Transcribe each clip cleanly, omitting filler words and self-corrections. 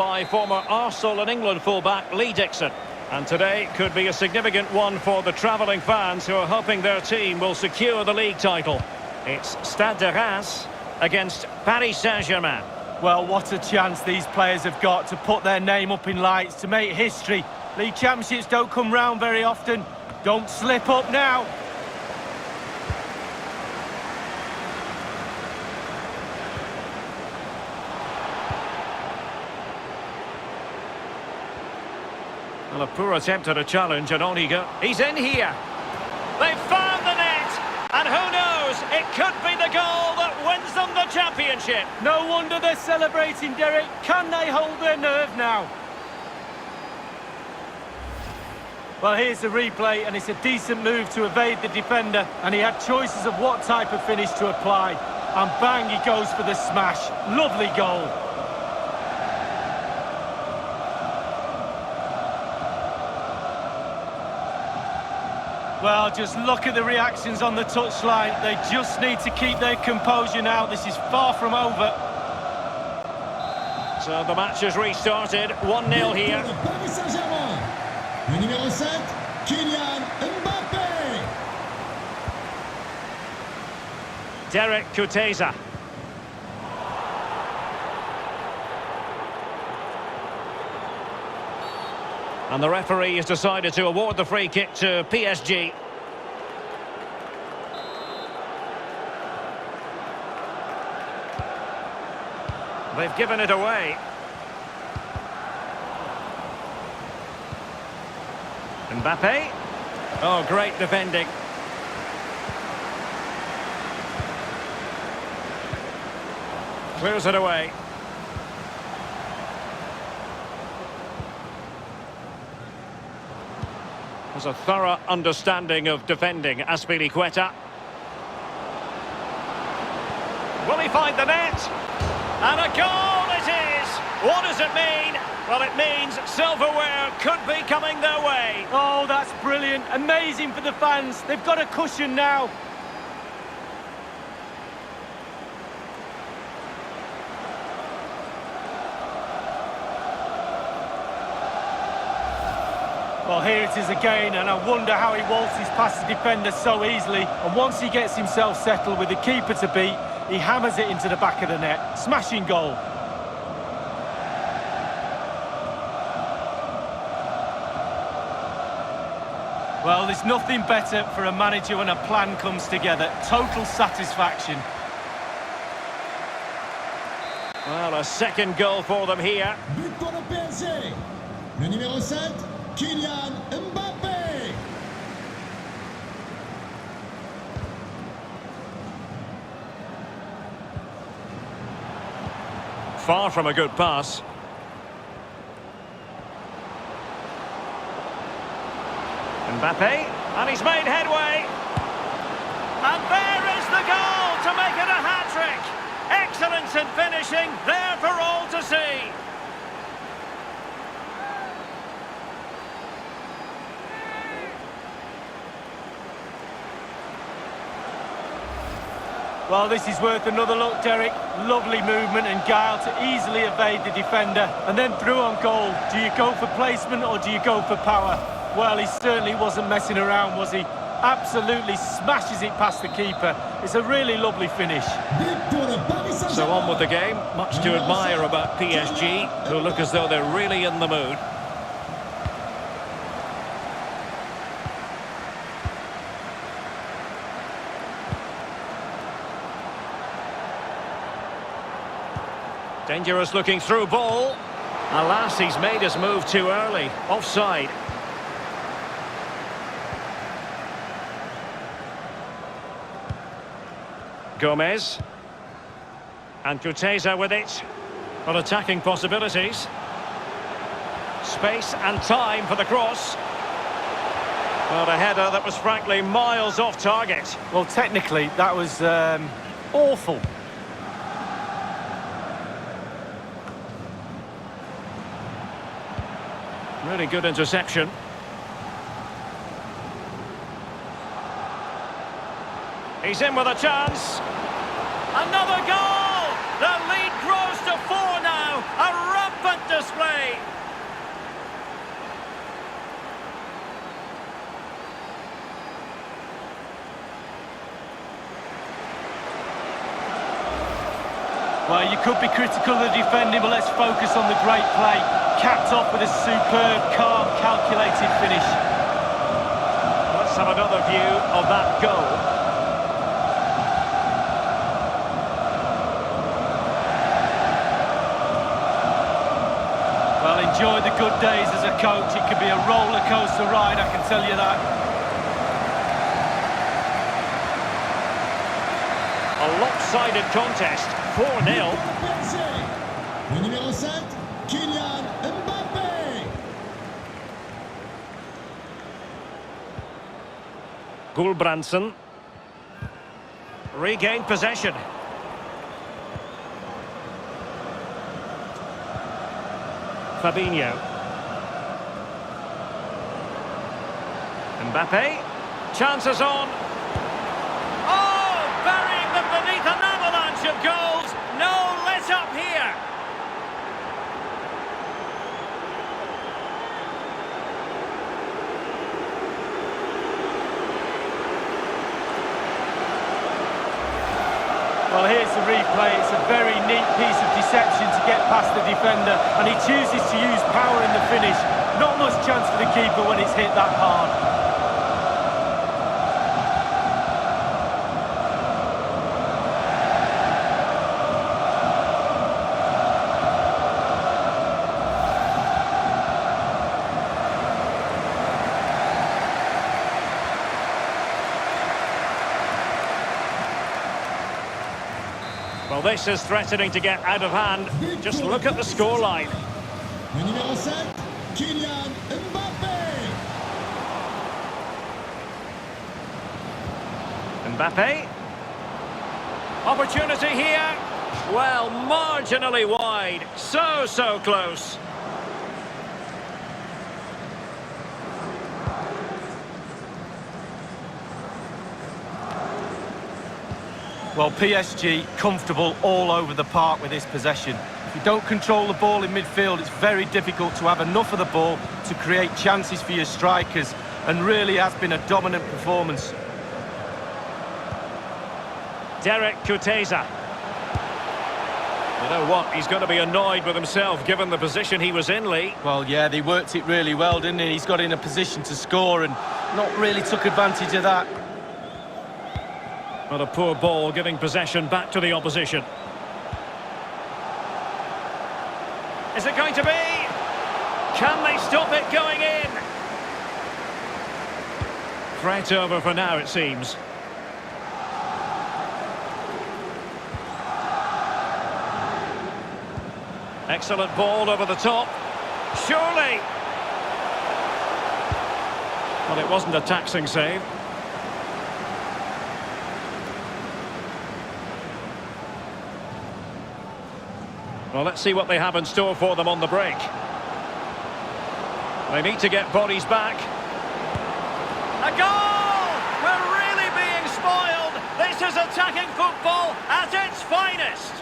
By former Arsenal and England fullback Lee Dixon. And today could be a significant one for the travelling fans who are hoping their team will secure the league title. It's Stade de Reims against Paris Saint-Germain. Well, what a chance these players have got to put their name up in lights, to make history. League championships don't come round very often. Don't slip up now. Well, a poor attempt at a challenge, and on he goes. He's in here. They've found the net, and who knows, it could be the goal that wins them the championship. No wonder they're celebrating, Derek. Can they hold their nerve now? Well, here's the replay, and it's a decent move to evade the defender, and he had choices of what type of finish to apply. And bang, he goes for the smash. Lovely goal. Well, just look at the reactions on the touchline. They just need to keep their composure now. This is far from over. So the match has restarted. 1-0 here. Paris Saint-Germain. Le numéro 7, Kylian Mbappé. Derek Kuteza. And the referee has decided to award the free kick to PSG. They've given it away. Mbappé. Oh, great defending. Clears it away. There's a thorough understanding of defending, Azpilicueta. Will he find the net? And a goal it is! What does it mean? Well, it means silverware could be coming their way. Oh, that's brilliant. Amazing for the fans. They've got a cushion now. Well, here it is again, and I wonder how he waltzes past the defender so easily. And once he gets himself settled with the keeper to beat, he hammers it into the back of the net. Smashing goal. Well, there's nothing better for a manager when a plan comes together. Total satisfaction. Well, a second goal for them here. But pour le PSG. Le numéro 7, Kylian Mbappé. Far from a good pass. Mbappé, and he's made headway. And there is the goal to make it a hat-trick. Excellence in finishing, there for all to see. Well, this is worth another look, Derek. Lovely movement and guile to easily evade the defender. And then through on goal. Do you go for placement or do you go for power? Well, he certainly wasn't messing around, was he? Absolutely smashes it past the keeper. It's a really lovely finish. So on with the game. Much to admire about PSG, who look as though they're really in the mood. Dangerous looking through ball. Alas, he's made his move too early. Offside. Gomez. And Kuteza with it. Well, attacking possibilities. Space and time for the cross. Well, a header that was frankly miles off target. Well, technically, that was awful. Really good interception. He's in with a chance. Another goal! The lead grows to 4 now. A rampant display. Well, you could be critical of the defending, but let's focus on the great play. Capped off with a superb, calm, calculated finish. Let's have another view of that goal. Well, enjoy the good days as a coach. It can be a roller coaster ride, I can tell you that. A lopsided contest, 4-0. Le numéro 7, Kylian Mbappé. Gulbrandsen. Regained possession. Fabinho. Mbappé. Chances on. Oh, burying them beneath an avalanche of goals. No let up here. Well, here's the replay. It's a very neat piece of deception to get past the defender, and he chooses to use power in the finish. Not much chance for the keeper when it's hit that hard. Well, this is threatening to get out of hand. Just look at the scoreline. Le numéro 7, Kylian Mbappé. Mbappé. Opportunity here. Well, marginally wide. So close. Well, PSG comfortable all over the park with this possession. If you don't control the ball in midfield, it's very difficult to have enough of the ball to create chances for your strikers, and really has been a dominant performance. Derek Kuteza. You know what? He's going to be annoyed with himself given the position he was in, Lee. Well, yeah, they worked it really well, didn't he? He's got in a position to score and not really took advantage of that. But a poor ball giving possession back to the opposition. Is it going to be? Can they stop it going in? Threat over for now, it seems. Excellent ball over the top. Surely! Well, it wasn't a taxing save. Well, let's see what they have in store for them on the break. They need to get bodies back. A goal! We're really being spoiled. This is attacking football at its finest.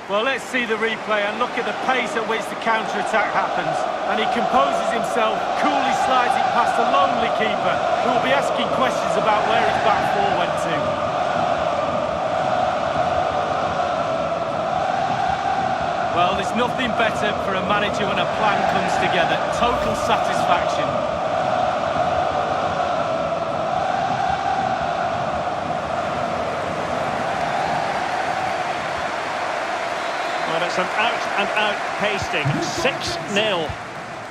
Well, let's see the replay and look at the pace at which the counter-attack happens. And he composes himself, coolly slides it past a lonely keeper, who will be asking questions about where his back four went to. Well, there's nothing better for a manager when a plan comes together. Total satisfaction. Well, it's an out-and-out pasting. 6-0.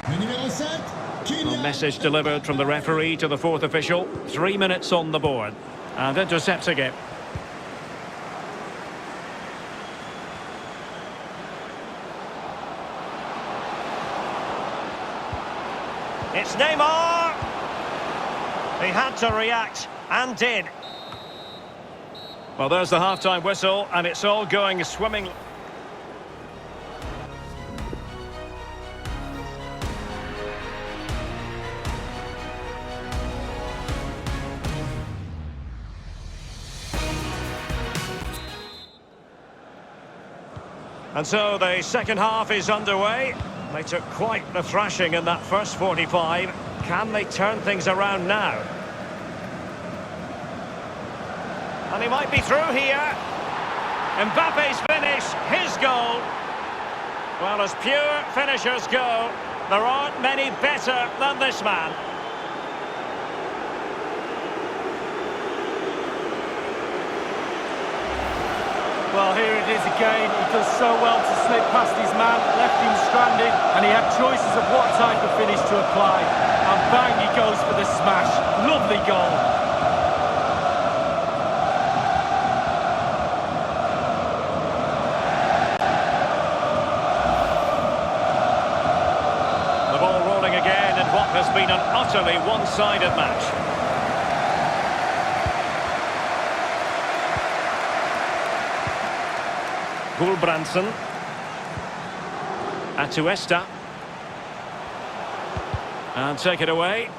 Le numéro 7, Kylian. A message delivered from the referee to the fourth official. 3 minutes on the board. And intercepts again. It's Neymar! He had to react, and did. Well, there's the half-time whistle, and it's all going swimming. And so the second half is underway. They took quite the thrashing in that first 45. Can they turn things around now? And he might be through here. Mbappe's finish, his goal. Well, as pure finishers go, there aren't many better than this man. Well, here it is again. He does so well to slip past his man, left him stranded, and he had choices of what type of finish to apply. And bang, he goes for the smash. Lovely goal. The ball rolling again in what has been an utterly one-sided match. Gulbrandsen. Atuesta. And take it away.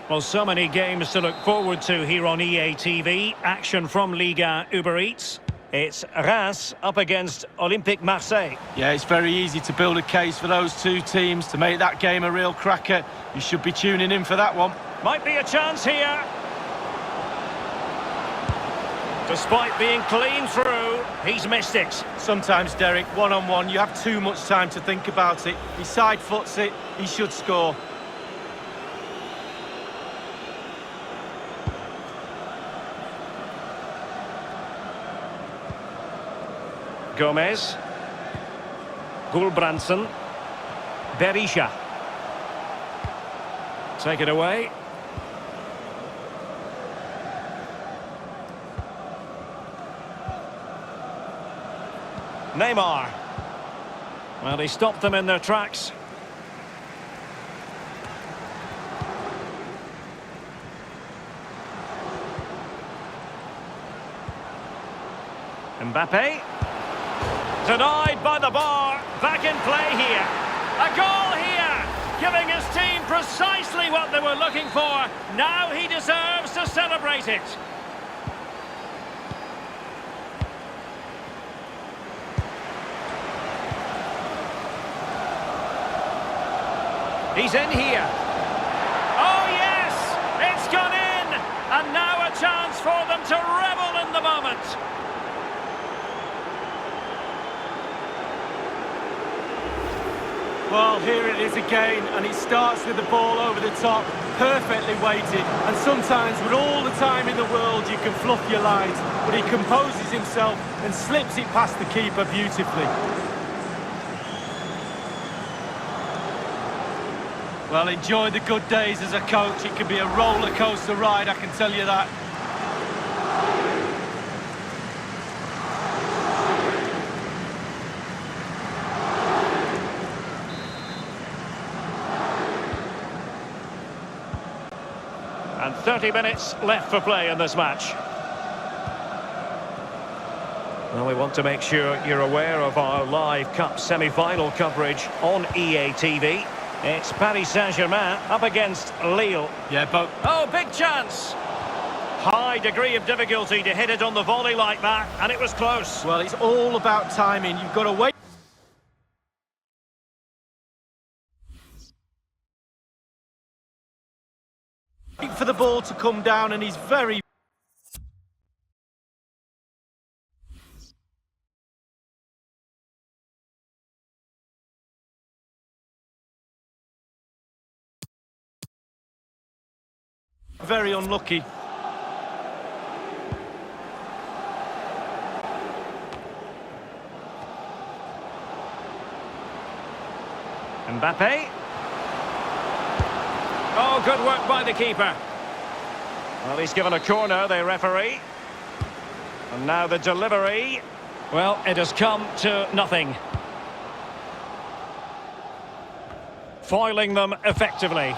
Well, so many games to look forward to here on EA TV. Action from Liga Uber Eats. It's Reims up against Olympique Marseille. Yeah, it's very easy to build a case for those two teams to make that game a real cracker. You should be tuning in for that one. Might be a chance here. Despite being clean through, he's missed it. Sometimes, Derek, one-on-one, you have too much time to think about it. He side foots it, he should score. Gomez. Gulbrandsen. Berisha. Take it away. Neymar. Well, he stopped them in their tracks. Mbappe. Denied by the bar. Back in play here. A goal here. Giving his team precisely what they were looking for. Now he deserves to celebrate it. He's in here. Oh, yes! It's gone in! And now a chance for them to revel in the moment. Well, here it is again, and it starts with the ball over the top, perfectly weighted. And sometimes, with all the time in the world, you can fluff your lines. But he composes himself and slips it past the keeper beautifully. Well, enjoy the good days as a coach. It can be a roller coaster ride, I can tell you that. And 30 minutes left for play in this match. Well, we want to make sure you're aware of our live Cup semi-final coverage on EA TV. It's Paris Saint-Germain up against Lille. Yeah, but... Oh, big chance! High degree of difficulty to hit it on the volley like that, and it was close. Well, it's all about timing. You've got to wait for the ball to come down, and he's very... very unlucky. Mbappe. Oh, good work by the keeper. Well, he's given a corner, the referee. And now the delivery. Well, it has come to nothing. Foiling them effectively.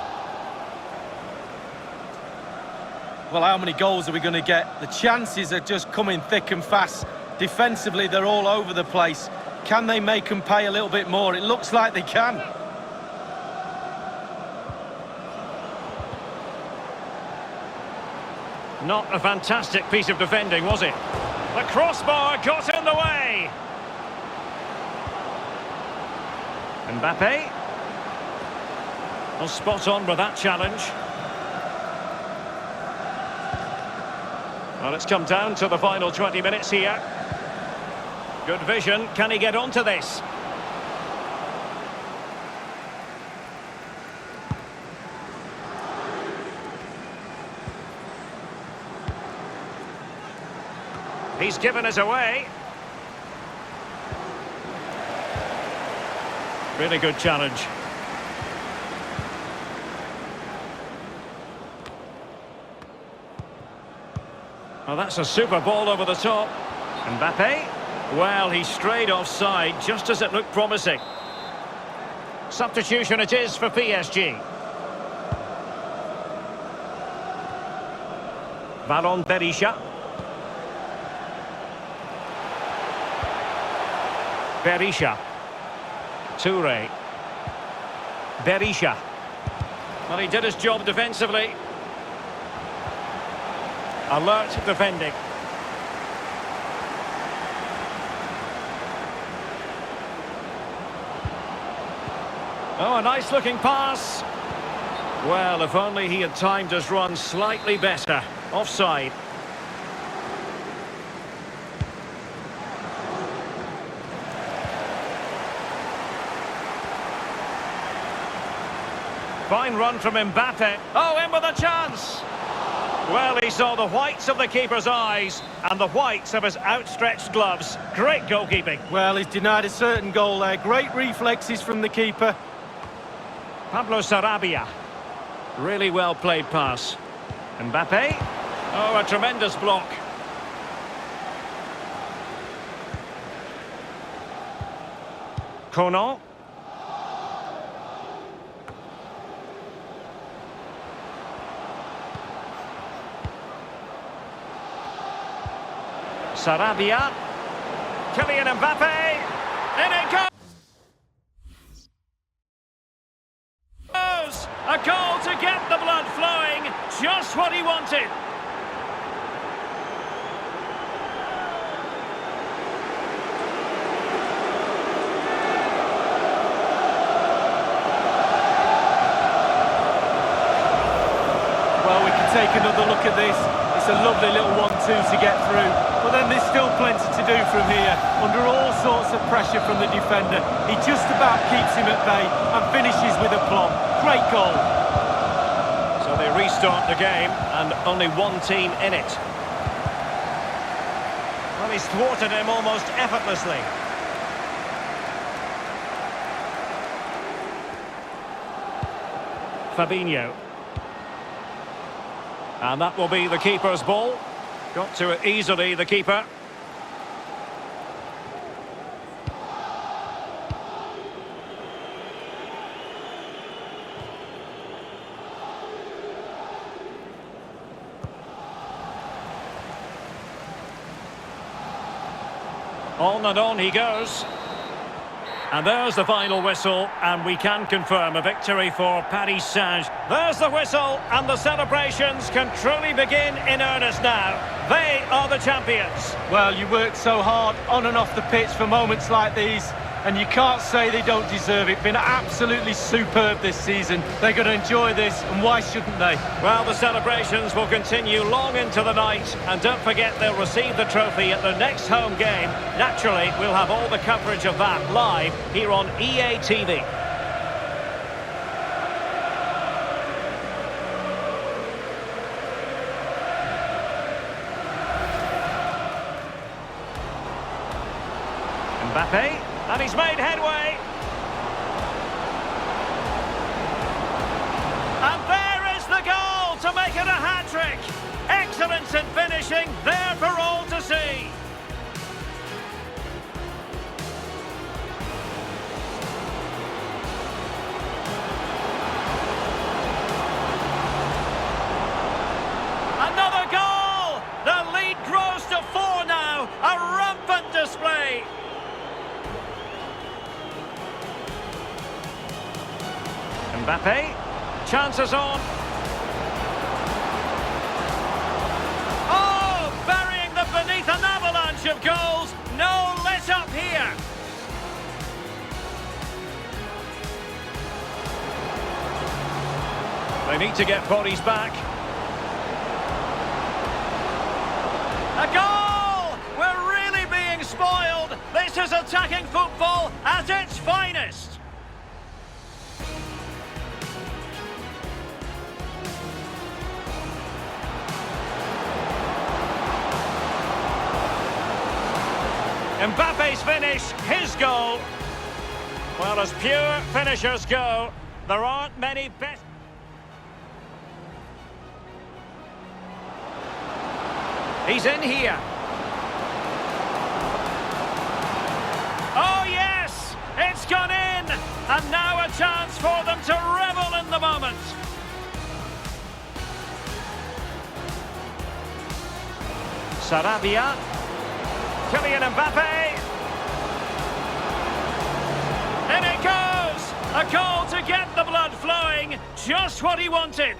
Well, how many goals are we going to get? The chances are just coming thick and fast. Defensively, they're all over the place. Can they make them pay a little bit more? It looks like they can. Not a fantastic piece of defending, was it? The crossbar got in the way. Mbappe. Well, spot on with that challenge. Well, it's come down to the final 20 minutes here. Good vision. Can he get onto this? He's given us away. Really good challenge. Well, that's a super ball over the top. Mbappe. Well, he strayed offside just as it looked promising. Substitution it is for PSG. Ballon Berisha. Berisha. Toure. Berisha. Well, he did his job defensively. Alert defending. Oh, a nice looking pass. Well, if only he had timed his run slightly better. Offside. Fine run from Mbappe. Oh, in with a chance. Well, he saw the whites of the keeper's eyes and the whites of his outstretched gloves. Great goalkeeping. Well, he's denied a certain goal there. Great reflexes from the keeper. Pablo Sarabia. Really well played pass. Mbappe. Oh, a tremendous block. Conan. Sarabia. Kylian Mbappe. In it goes. A goal to get the blood flowing. Just what he wanted. Well, we can take another look at this. It's a lovely little 1-2 to get through. But then there's still plenty to do from here. Under all sorts of pressure from the defender. He just about keeps him at bay and finishes with aplomb. Great goal. So they restart the game and only one team in it. Well, he's thwarted him almost effortlessly. Fabinho. And that will be the keeper's ball. Got to it easily, the keeper. On and on he goes. And there's the final whistle, and we can confirm a victory for Paris Saint-Germain. There's the whistle, and the celebrations can truly begin in earnest now. They are the champions. Well, you worked so hard on and off the pitch for moments like these, and you can't say they don't deserve it. Been absolutely superb this season. They're going to enjoy this, and why shouldn't they? Well, the celebrations will continue long into the night, and don't forget they'll receive the trophy at the next home game. Naturally, we'll have all the coverage of that live here on EA TV. Mbappe. And he's made headway. And there is the goal to make it a hat-trick. Excellence in finishing, there for all to see. Another goal! The lead grows to 4 now. A rampant display. Mbappe, chances on. Oh, burying them beneath an avalanche. They need to get bodies back. A goal! We're really being spoiled. This is attacking football at its finest. Mbappe's finish, his goal. Well, as pure finishers go, there aren't many best. He's in here. Oh, yes! It's gone in! And now a chance for them to revel in the moment. Sarabia. Kylian Mbappe. In it goes! A goal to get the blood flowing. Just what he wanted.